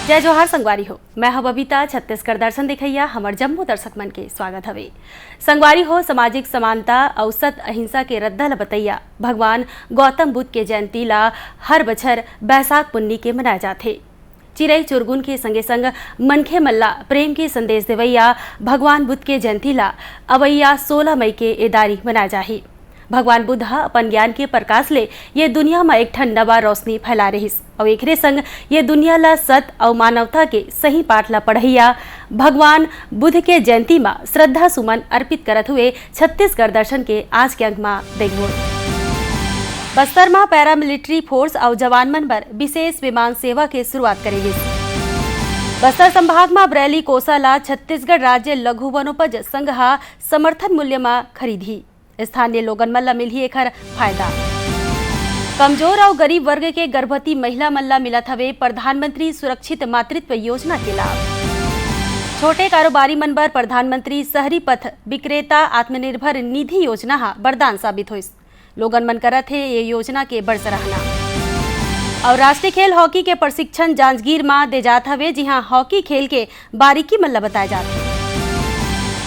जय जोहार संगवारी हो। मैं हूं बबीता। छत्तीसगढ़ दर्शन दिखैया हमर जम्मू दर्शक मन के स्वागत हवे। संगवारी हो, सामाजिक समानता और सत अहिंसा के रद्दा ल बतैया भगवान गौतम बुद्ध के जयंती ला हर बछर बैसाख पुन्नी के मनाए जाथे। चिरई चुरगुन के संगे संग मनखे मल्ला प्रेम के संदेश देवैया भगवान बुद्ध के जयंती ला अवैया 16 मई के एदारी मनाए जाही। भगवान बुद्ध अपन ज्ञान के प्रकाश ले ये दुनिया में एक ठन नवा रोशनी फैला रहिस और एकरे संग ये दुनिया ला सत और मानवता के सही पाठ ला पढ़ैया भगवान बुद्ध के जयंती में श्रद्धा सुमन अर्पित करत हुए छत्तीसगढ़ दर्शन के आज के अंक में देखबो। बस्तर में पैरामिलिट्री फोर्स और जवान मन बर विशेष विमान सेवा के शुरुआत करेगी। बस्तर संभाग में बरेली कोसा ला छत्तीसगढ़ राज्य लघु वनोपज संघ समर्थन मूल्य में खरीदी। स्थानीय लोगन मन ला मिलही एकर फायदा। कमजोर और गरीब वर्ग के गर्भवती महिला मन ला मिलत हवे प्रधानमंत्री सुरक्षित मातृत्व योजना के लाभ। छोटे कारोबारी मन बर प्रधानमंत्री शहरी पथ विक्रेता आत्मनिर्भर निधि योजना वरदान साबित होइस। लोगन मन करत है ये योजना के बड़ सराहना। और राष्ट्रीय खेल हॉकी के प्रशिक्षण जांजगीर में दे जात हवे, जिहां हॉकी खेल के बारीकी मन ला बताए जाथे।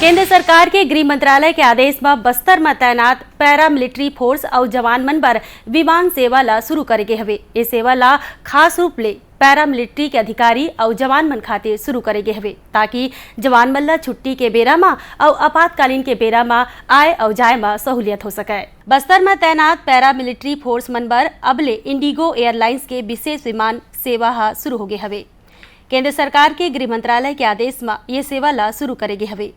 केंद्र सरकार के गृह मंत्रालय के आदेश में बस्तर में तैनात पैरामिलिट्री फोर्स और जवान मन बर विमान सेवा ला शुरू करेगे हवे। ये सेवा ला खास रूप ले पैरामिलिट्री के अधिकारी और जवान मन खातिर शुरू करेगे हवे, ताकि जवान मन ला छुट्टी के बेरा में और आपातकालीन के बेरा में आए और जाए में सहूलियत हो सके। बस्तर में तैनात पैरामिलिट्री फोर्स मन बर अबले इंडिगो एयरलाइंस के विशेष विमान सेवा शुरू हो गए हवे। केंद्र सरकार के गृह मंत्रालय के आदेश में ये सेवा ला शुरू करेगे हवे।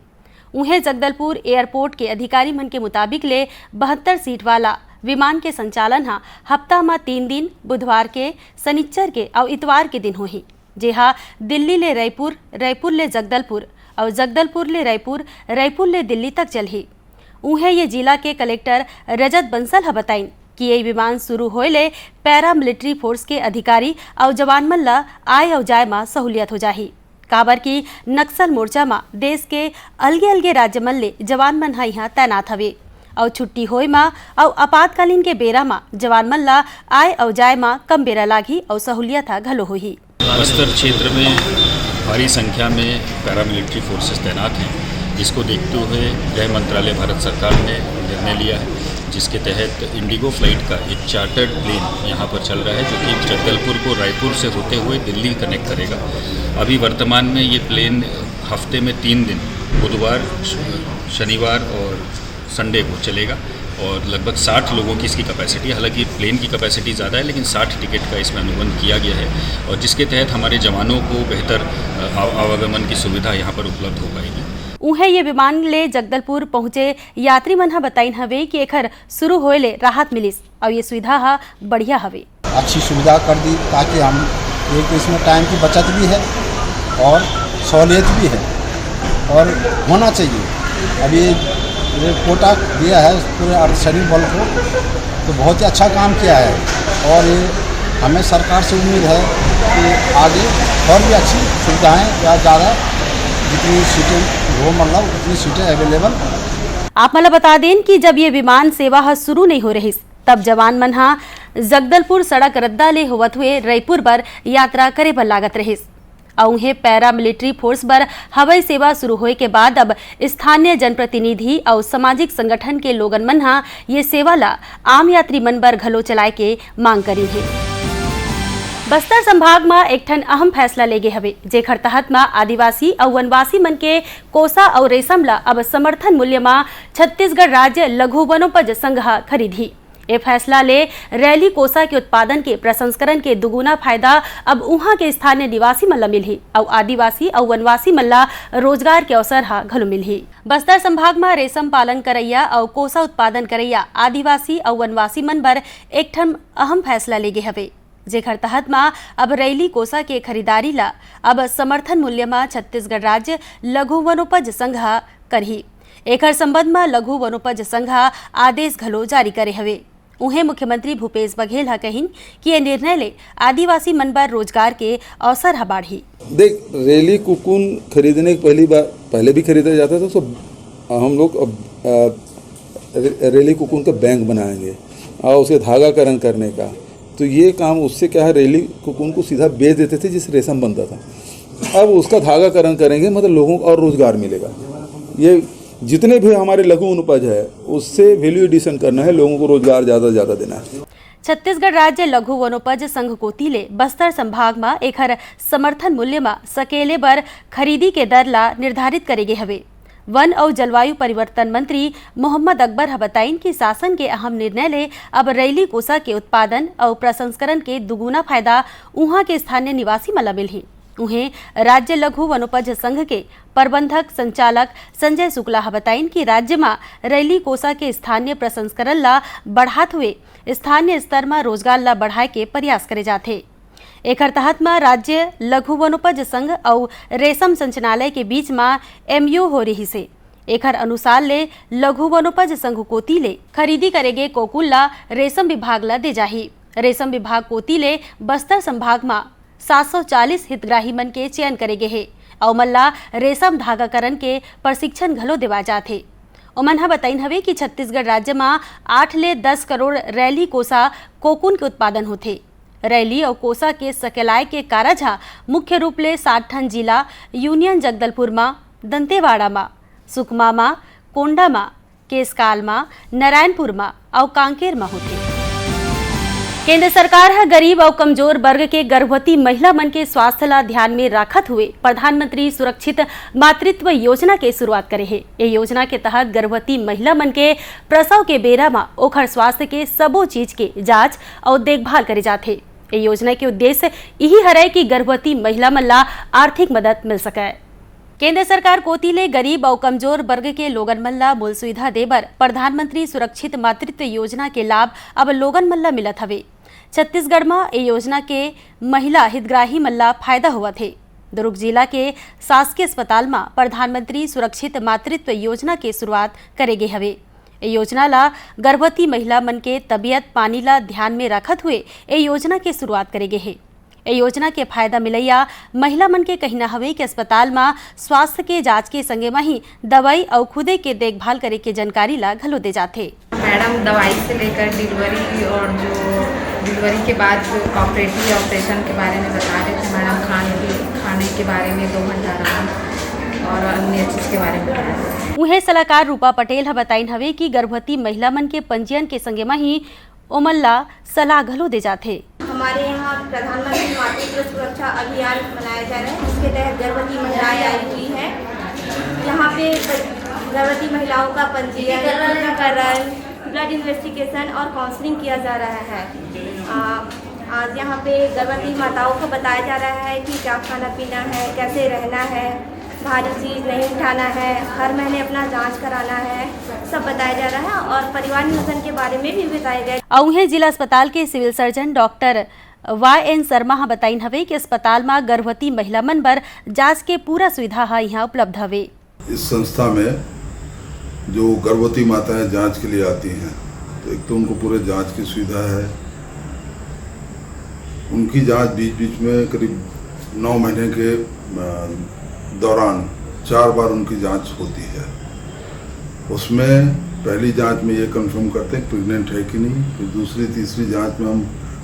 उन्हें जगदलपुर एयरपोर्ट के अधिकारी मन के मुताबिक ले 72 सीट वाला विमान के संचालन हफ्ता में 3 दिन बुधवार के, शनिचर के और इतवार के दिन होही। जेहा दिल्ली ले रायपुर, रायपुर ले जगदलपुर और जगदलपुर ले रायपुर, रायपुर ले दिल्ली तक चलही। उन्हें ये जिला के कलेक्टर रजत बंसल बताइन कि ये विमान शुरू होले पैरामिलिट्री फोर्स के अधिकारी और जवान मन ला आए और जाए में सहूलियत हो जाही। काबर की नक्सल मोर्चा में देश के अलगे अलगे राज्य मन ले जवान मन यहाँ तैनात हवे और छुट्टी होए में और आपातकालीन के बेरा में जवान मन ला आए और जाए में कम बेरा लागी और सहूलियत घलो होही। बस्तर क्षेत्र में भारी संख्या में पैरामिलिट्री फोर्सेस तैनात हैं, जिसको देखते हुए गृह मंत्रालय भारत सरकार ने निर्णय लिया है, जिसके तहत इंडिगो फ्लाइट का एक चार्टर्ड प्लेन यहाँ पर चल रहा है, जो कि जगदलपुर को रायपुर से होते हुए दिल्ली कनेक्ट करेगा। अभी वर्तमान में ये प्लेन हफ्ते में 3 दिन बुधवार, शनिवार और संडे को चलेगा और लगभग 60 लोगों की इसकी कैपेसिटी है। हालांकि प्लेन की कैपेसिटी ज़्यादा है, लेकिन 60 टिकट का इसमें अनुबंध किया गया है और जिसके तहत हमारे जवानों को बेहतर आवागमन की सुविधा यहाँ पर उपलब्ध हो पाएगी। उन्हें ये विमान ले जगदलपुर पहुंचे यात्री मन बताइन हवे कि एकर शुरू होले राहत मिलिस और ये सुविधा बढ़िया हवे। अच्छी सुविधा कर दी ताकि हम एक तो इसमें टाइम की बचत भी है और सहूलियत भी है और होना चाहिए। अभी ये कोटा दिया है पूरे अर्धसैनिक बल को, तो बहुत ही अच्छा काम किया है और ये हमें सरकार से उम्मीद है कि आगे और भी अच्छी सुविधाएँ या ज़्यादा जितनी सीटें वो मतलब उतनी सीटें अवेलेबल। आप मला बता दें कि जब ये विमान सेवा शुरू नहीं हो रही तब जवान मन जगदलपुर सड़क रद्दा ले होवत हुए रायपुर बर यात्रा करे बर लागत रहिस और उन्हें पैरामिलिट्री फोर्स बर हवाई सेवा शुरू होए के बाद अब स्थानीय जनप्रतिनिधि और सामाजिक संगठन के लोगन मन ये सेवा ला आम यात्री मन बर घलो चलाए के मांग करी है। बस्तर संभाग में एक ठन अहम फैसला लेगे हवे, जेखर तहत में आदिवासी और वनवासी मन के कोसा और रेशम ला अब समर्थन मूल्य में छत्तीसगढ़ राज्य लघु वनोपज संघ खरीदी। ये फैसला ले रैली कोसा के उत्पादन के प्रसंस्करण के दुगुना फायदा अब उहाँ के स्थानीय निवासी मन ला मिलही और आदिवासी और वनवासी मन ला रोजगार के अवसर घलो मिलही। बस्तर संभाग में रेशम पालन करैया और कोसा उत्पादन करैया आदिवासी और वनवासी मन बर एक ठन अहम फैसला लेगे हवे, जेखर तहत में अब रैली कोसा के खरीदारी ला अब समर्थन मूल्य में छत्तीसगढ़ राज्य लघु वनोपज संघ करही। एकर संबंध में लघु वनोपज संघ आदेश घलो जारी करे हवे। उन्हें मुख्यमंत्री भूपेश बघेल कहिन कि ये निर्णय ले आदिवासी मन बर रोजगार के अवसर बढ़ी। देख, रेली कुकुन खरीदने की पहले भी खरीदा जाता था, तो हम लोग अब रेली कुकुन का बैंक बनाएंगे और उसके धागाकरण करने का तो ये काम उससे क्या है, रेली कोकून को सीधा बेच देते थे जिससे रेशम बनता था। अब उसका धागाकरण करेंगे, मतलब लोगों को और रोजगार मिलेगा। ये जितने भी हमारे लघु अनुपज है उससे वैल्यू एडिशन करना है, लोगों को रोजगार ज़्यादा से ज़्यादा देना है। छत्तीसगढ़ राज्य लघु वनोपज संघ कोतीले बस्तर संभाग में एखर समर्थन मूल्य में सकेले बर खरीदी के दर ला निर्धारित करेगे हवे। वन और जलवायु परिवर्तन मंत्री मोहम्मद अकबर ह बताइन कि शासन के अहम निर्णय ले अब रैली कोसा के उत्पादन और प्रसंस्करण के दुगुना फायदा उहाँ के स्थानीय निवासी मला मिलही। उन्हें राज्य लघु वनोपज संघ के प्रबंधक संचालक संजय शुक्ला ह बताइन कि राज्य में रैली कोसा के स्थानीय प्रसंस्करण ला बढ़ात हुए स्थानीय स्तर में रोजगार ला बढ़ाए के प्रयास करे जाथे। एकर तहत में राज्य लघु वनोपज संघ और रेशम संचालनालय के बीच में MOU हो रही से। एकर अनुसार ले लघु वनोपज संघ कोती ले खरीदी करेगे कोकुल ला रेशम विभाग ला दे जाही। रेशम विभाग कोती ले बस्तर संभाग में 740 हितग्राही मन के चयन करेगे है और मल्ला रेशम धागाकरण के प्रशिक्षण घलो देवा जाथे। ओमन ह बताइन हवे कि छत्तीसगढ़ राज्य में 8 ले 10 करोड़ रैली कोसा कोकुन के उत्पादन होथे। रैली और कोसा के सकेलाय के कारज हा मुख्य रूप ले 60 ठन जिला यूनियन जगदलपुर में, दंतेवाड़ा में, सुकमा में, कोंडा में, केसकाल में, नारायणपुर में और कांकेर में होथे। केंद्र सरकार है गरीब और कमजोर वर्ग के गर्भवती महिला मन के स्वास्थ्य ला ध्यान में रखत हुए प्रधानमंत्री सुरक्षित मातृत्व योजना के शुरुआत करे है। ये योजना के तहत गर्भवती महिला मन के प्रसव के बेरा में ओखर स्वास्थ्य के सबो चीज के जांच और देखभाल करे जाथे। ये योजना के उद्देश्य यही हरे कि गर्भवती महिला मन ला आर्थिक मदद मिल सके। केंद्र सरकार कोती ले गरीब और कमजोर वर्ग के लोगन मन ला मूल सुविधा देबर प्रधानमंत्री सुरक्षित मातृत्व योजना के लाभ अब लोगन मन ला मिलत हवे। छत्तीसगढ़ में ये योजना के महिला हितग्राही मन ला फायदा हुआ थे। दुर्ग जिला के शासकीय अस्पताल में प्रधानमंत्री सुरक्षित मातृत्व योजना के शुरुआत करेगे हवे। ये योजना ला गर्भवती महिला मन के तबियत पानी ला ध्यान में रखत हुए ये योजना के शुरुआत करेगे है। ये योजना के फायदा मिलैया महिला मन के कहना हवे कि अस्पताल में स्वास्थ्य के जांच के संगे में ही दवाई और खुदे के देखभाल करे के जानकारी ला घलो दे जाथे। मैडम दवाई से लेकर डिलीवरी और जो डिलीवरी के बाद जो ऑपरेशन के बारे में बता रहे थे मैडम, खाने के बारे में 2 घंटा आराम और अन्य चीज़ के बारे में बता रहे थे। उहे सलाहकार रूपा पटेल ह बताइन हवे कि गर्भवती महिला मन के पंजीयन के संगे में ही ओमन ला सलाह घलो दे जाथे। हमारे यहाँ प्रधानमंत्री मातृत्व सुरक्षा अभियान मनाया जा रहा है, इसके तहत गर्भवती महिलाएं आई हुई हैं। यहाँ पे गर्भवती महिलाओं का पंजीयन, टीकाकरण, ब्लड इन्वेस्टिगेशन और काउंसलिंग किया जा रहा है। आज यहाँ पे गर्भवती माताओं को बताया जा रहा है कि क्या खाना पीना है, कैसे रहना है, भारी चीज़ नहीं उठाना है, हर महीने अपना जांच कराना है, सब बताया जा रहा है और परिवार नियोजन के बारे में भी बताया गया। औहे जिला अस्पताल के civil surgeon doctor YN Sharma ह बताइन हवे कि अस्पताल में गर्भवती महिला मन बर जांच के पूरा सुविधा है यहाँ उपलब्ध हवे। इस संस्था में जो गर्भवती माताएं जांच के लिए आती हैं तो एक तो उनको पूरे जांच की सुविधा है। उनकी जांच बीच बीच में करीब 9 महीने के दौरान 4 बार उनकी जांच होती है। उसमें पहली जांच में ये कंफर्म करते हैं प्रेग्नेंट है कि नहीं, फिर दूसरी तीसरी जांच में हम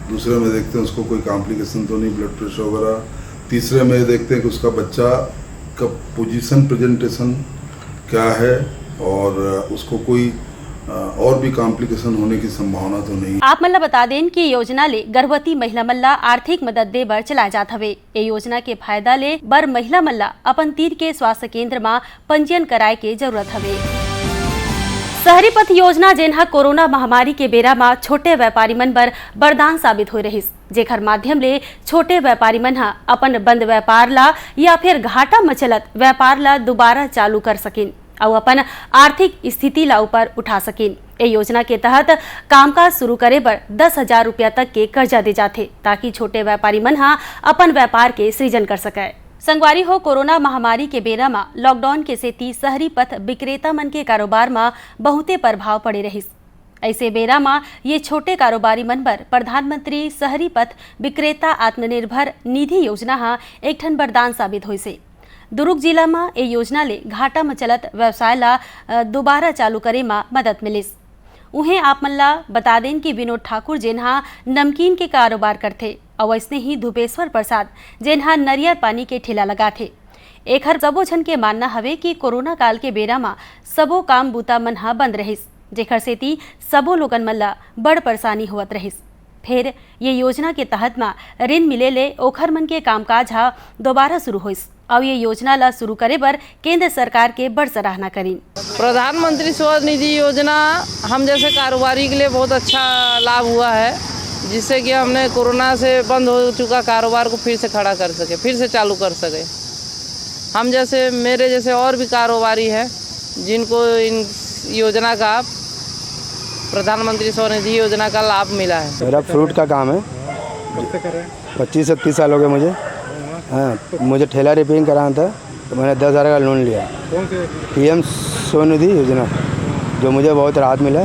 दूसरे में देखते हैं उसको कोई कॉम्प्लिकेशन तो नहीं, ब्लड प्रेशर वगैरह। तीसरे में देखते हैं कि उसका बच्चा का पोजीशन प्रेजेंटेशन क्या है और उसको कोई और भी कॉम्प्लिकेशन होने की संभावना तो नहीं। आप मन ला बता दें कि योजना ले गर्भवती महिला मन ला आर्थिक मदद दे बर चलाए जात हवे। ये योजना के फायदा ले बर महिला मन ला अपन तीर के स्वास्थ्य केंद्र में पंजीयन कराए के जरूरत हवे। शहरी पथ योजना जेनहा कोरोना महामारी के बेरा में छोटे व्यापारी मन बर वरदान साबित हो रहिस, जेकर माध्यम ले छोटे व्यापारी मन हा अपन बंद व्यापार ला या फिर घाटा में चलत व्यापार ला दोबारा चालू कर सकिन और अपन आर्थिक स्थिति ला ऊपर उठा सकिन। ये योजना के तहत कामकाज शुरू करे बर 10,000 रुपया तक के कर्जा दे जाथे ताकि छोटे व्यापारी मन हा अपन व्यापार के सृजन कर सके। संगवारी हो कोरोना महामारी के बेरा में लॉकडाउन के सेती शहरी पथ विक्रेता मन के कारोबार में बहुते प्रभाव पड़े रहिस। ऐसे बेरा में ये छोटे कारोबारी मन बर प्रधानमंत्री शहरी पथ विक्रेता आत्मनिर्भर निधि योजना हा एक ठन वरदान साबित होइसे। दुर्ग जिला में ये योजना ले घाटा में चलत व्यवसाय ला दोबारा चालू करे में मदद मिलिस। उन्हें आप मल्ला बता दें कि विनोद ठाकुर जेनहा नमकीन के कारोबार करते और वैसने ही धुपेश्वर प्रसाद जेनहा नरियर पानी के ठेला लगा थे। एक हर सबो झन के मानना हवे कि कोरोना काल के बेरा में सबो काम बूता मन हा बंद रहिस, जेखर सेती सबो लोगन मन ला बड़ परेशानी होवत रहिस। फिर ये योजना के तहत में ऋण मिले ले ओखर मन के कामकाज हा दोबारा शुरू होइस और ये योजना ला शुरू करे बर केंद्र सरकार के बड़ सराहना करी। प्रधानमंत्री स्वनिधि योजना हम जैसे कारोबारी के लिए बहुत अच्छा लाभ हुआ है, जिससे कि हमने कोरोना से बंद हो चुका कारोबार को फिर से खड़ा कर सके, फिर से चालू कर सके। हम जैसे मेरे जैसे और भी कारोबारी हैं जिनको इन योजना का प्रधानमंत्री स्वनिधि योजना का लाभ मिला है। मेरा फ्रूट का काम है। 25 से 30 साल हो गए मुझे। हाँ, मुझे ठेला रिपेयरिंग कराना था तो मैंने 10,000 का लोन लिया। PM स्वनिधि योजना जो मुझे बहुत राहत मिला।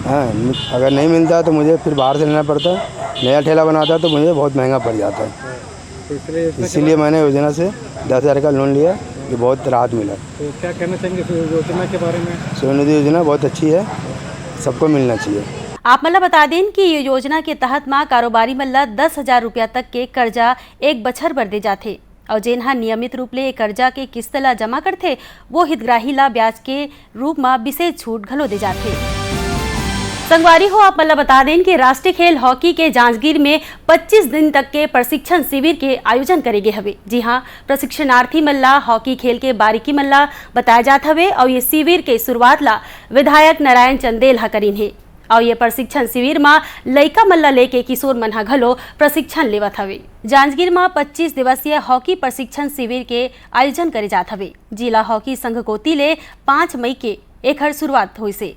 हाँ, अगर नहीं मिलता तो मुझे फिर बाहर से लेना पड़ता, नया ठेला बनाता तो मुझे बहुत महंगा पड़ जाता। इसीलिए मैंने योजना से 10,000 का लोन लिया, जो बहुत राहत मिला। तो क्या कहना चाहेंगे योजना के बारे में? स्वनिधि योजना बहुत अच्छी है, सबको मिलना चाहिए। आप मल्ला बता दें कि ये योजना के तहत माँ कारोबारी मल्ला 10,000 रुपया तक के कर्जा एक बछर बर दे जाते और जेनहा नियमित रूप ले कर्जा के किस्त ला जमा करते वो हितग्राही ला ब्याज के रूप में विशेष छूट घलो दे जाते। संगवारी हो आप मल्ला बता दें कि राष्ट्रीय खेल हॉकी के जांजगीर में 25 दिन तक के प्रशिक्षण शिविर के आयोजन करेगे हवे। जी हाँ, प्रशिक्षणार्थी मल्ला हॉकी खेल के बारीकी मल्ला बताया जात हवे और ये शिविर के शुरुआत ला विधायक नारायण चंदेल हा करीन है और ये प्रशिक्षण शिविर में लइका मल्ला लेके किशोर मन हा घलो प्रशिक्षण लेवत हवे। जांजगीर में 25 दिवसीय हॉकी प्रशिक्षण शिविर के आयोजन करे जात हवे। जिला हॉकी संघ कोती ले 5 मई के एकर शुरुआत हुई से।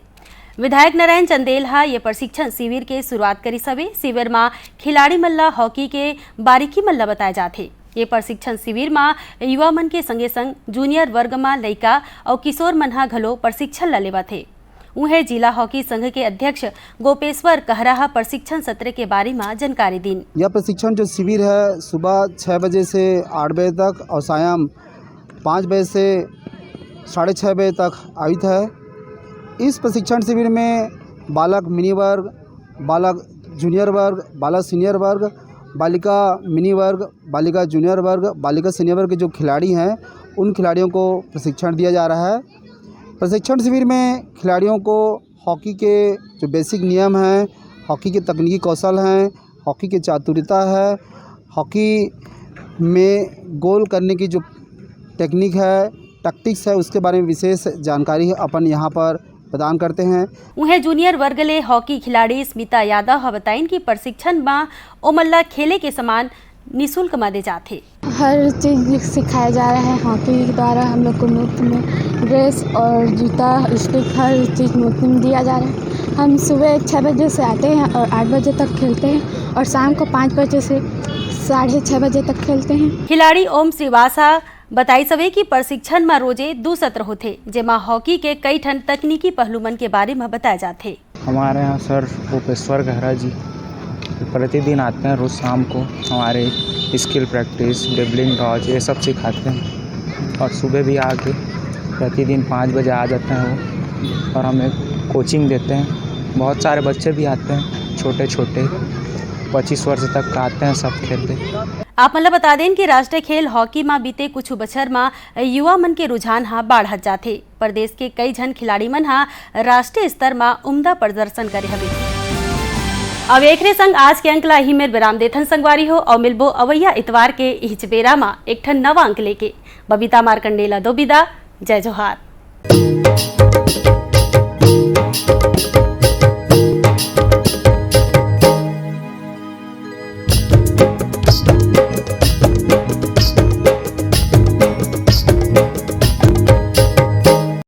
विधायक नारायण चंदेल हा ये प्रशिक्षण शिविर के शुरुआत करी सवे। शिविर में खिलाड़ी मल्ला हॉकी के बारीकी मल्ला बताए जाते। ये प्रशिक्षण शिविर में युवा मन के संगे संग जूनियर वर्ग में लइका और किशोर मन हा घलो प्रशिक्षण ला लेवा थे। उन्हें जिला हॉकी संघ के अध्यक्ष गोपेश्वर कहरा प्रशिक्षण सत्र के बारे में जानकारी दी। यह प्रशिक्षण जो शिविर है सुबह 6 बजे से 8 बजे तक और सायं 5 बजे से 6:30 बजे तक आयोजित है। इस प्रशिक्षण शिविर में बालक मिनी वर्ग, बालक जूनियर वर्ग, बालक सीनियर वर्ग, बालिका मिनी वर्ग, बालिका जूनियर वर्ग, बालिका सीनियर वर्ग के जो खिलाड़ी हैं उन खिलाड़ियों को प्रशिक्षण दिया जा रहा है। प्रशिक्षण शिविर में खिलाड़ियों को हॉकी के जो बेसिक नियम हैं, हॉकी के तकनीकी कौशल हैं, हॉकी की चातुर्यता है, हॉकी में गोल करने की जो टेक्निक है, टैक्टिक्स है, उसके बारे में विशेष जानकारी अपन यहाँ पर प्रदान करते हैं। उन्हें जूनियर वर्ग ले हॉकी खिलाड़ी स्मिता यादव बताइन कि प्रशिक्षण में ओमल्ला खेले के समान निःशुल्क में दे जाते। हर चीज़ सिखाया जा रहा है हॉकी के द्वारा। हम लोग को मुफ्त में ड्रेस और जूता स्टिक हर चीज़ मुफ्त में दिया जा रहा है। हम सुबह 6 बजे से आते हैं और 8 बजे तक खेलते हैं और शाम को 5 बजे से 6:30 बजे तक खेलते हैं। खिलाड़ी ओम श्रीवासा बताई सवे कि प्रशिक्षण में रोजे 2 सत्र होते, जेमा हॉकी के कई ठन तकनीकी पहलुमन के बारे में बताया जाते। हमारे यहाँ सर गोपेश्वर कहरा जी प्रतिदिन आते हैं, रोज शाम को हमारे स्किल प्रैक्टिस, ड्रिबलिंग, डॉज ये सब सिखाते हैं और सुबह भी आके प्रतिदिन 5 बजे आ जाते हैं वो और हमें कोचिंग देते हैं। बहुत सारे बच्चे भी आते हैं, छोटे छोटे 25 वर्ष तक आते हैं, सब खेलते। आप मतलब बता दें कि राष्ट्रीय खेल हॉकी में बीते कुछ बछर में युवा मन के रुझान हा बढ़त जाते। प्रदेश के कई जन खिलाड़ी मन हा राष्ट्रीय स्तर में उम्दा प्रदर्शन करे हवे। अब एक संग आज के अंक ला ही में विराम देथन संगवारी हो और मिलबो अवैया इतवार के इच बेरा में एक ठन नवा अंक लेके। बबीता मार्कंडेला दो विदा। जय जोहार।